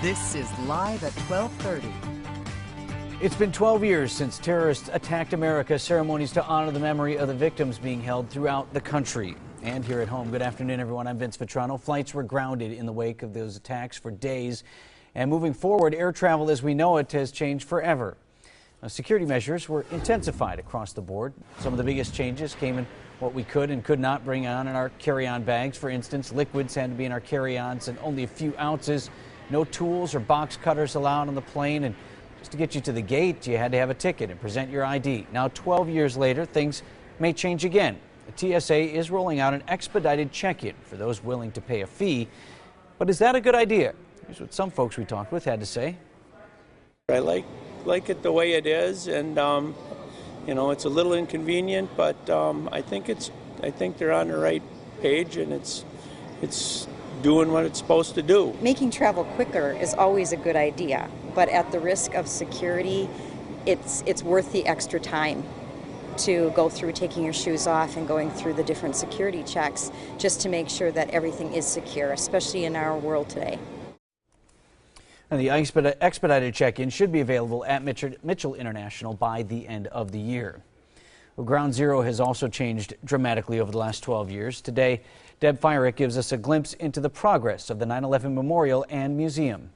This is Live at 12:30. It's been 12 years since terrorists attacked America. Ceremonies to honor the memory of the victims being held throughout the country. And here at home, good afternoon, everyone. I'm Vince Vitrano. Flights were grounded in the wake of those attacks for days. And moving forward, air travel as we know it has changed forever. Now, security measures were intensified across the board. Some of the biggest changes came in what we could and could not bring on in our carry-on bags. For instance, liquids had to be in our carry-ons and only a few ounces. No tools or box cutters allowed on the plane. And just to get you to the gate, you had to have a ticket and present your ID. Now, 12 years later, things may change again. The TSA is rolling out an expedited check-in for those willing to pay a fee. But is that a good idea? Here's what some folks we talked with had to say. I like it the way it is, and you know, it's a little inconvenient, but I think they're on the right page, and it's doing what it's supposed to do. Making travel quicker is always a good idea, but at the risk of security, it's worth the extra time to go through taking your shoes off and going through the different security checks just to make sure that everything is secure, especially in our world today. And the expedited check-in should be available at Mitchell International by the end of the year. Well, Ground Zero has also changed dramatically over the last 12 years. Today, Deb Feierich gives us a glimpse into the progress of the 9/11 Memorial and Museum.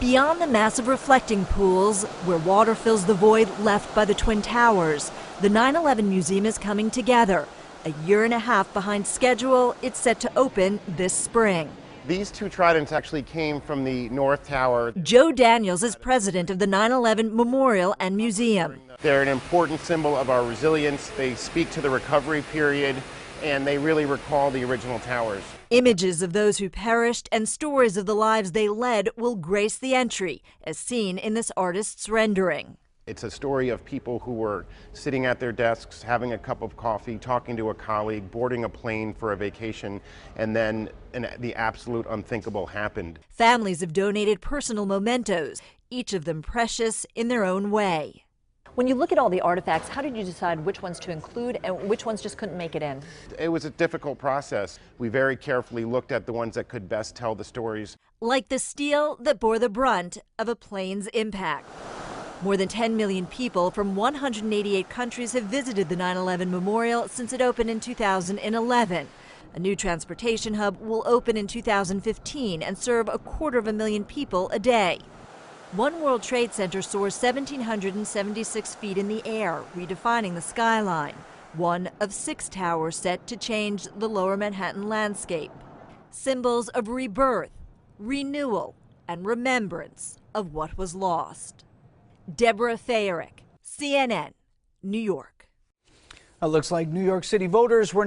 Beyond the massive reflecting pools, where water fills the void left by the Twin Towers, the 9/11 Museum is coming together. A year and a half behind schedule, it's set to open this spring. These two tridents actually came from the North Tower. Joe Daniels is president of the 9/11 Memorial and Museum. They're an important symbol of our resilience. They speak to the recovery period, and they really recall the original towers. Images of those who perished and stories of the lives they led will grace the entry, as seen in this artist's rendering. It's a story of people who were sitting at their desks, having a cup of coffee, talking to a colleague, boarding a plane for a vacation, and then the absolute unthinkable happened. Families have donated personal mementos, each of them precious in their own way. When you look at all the artifacts, how did you decide which ones to include and which ones just couldn't make it in? It was a difficult process. We very carefully looked at the ones that could best tell the stories. Like the steel that bore the brunt of a plane's impact. More than 10 million people from 188 countries have visited the 9/11 Memorial since it opened in 2011. A new transportation hub will open in 2015 and serve 250,000 people a day. One World Trade Center soars 1,776 feet in the air, redefining the skyline. One of 6 towers set to change the lower Manhattan landscape. Symbols of rebirth, renewal, and remembrance of what was lost. Deborah Feierich, CNN, New York. It looks like New York City voters were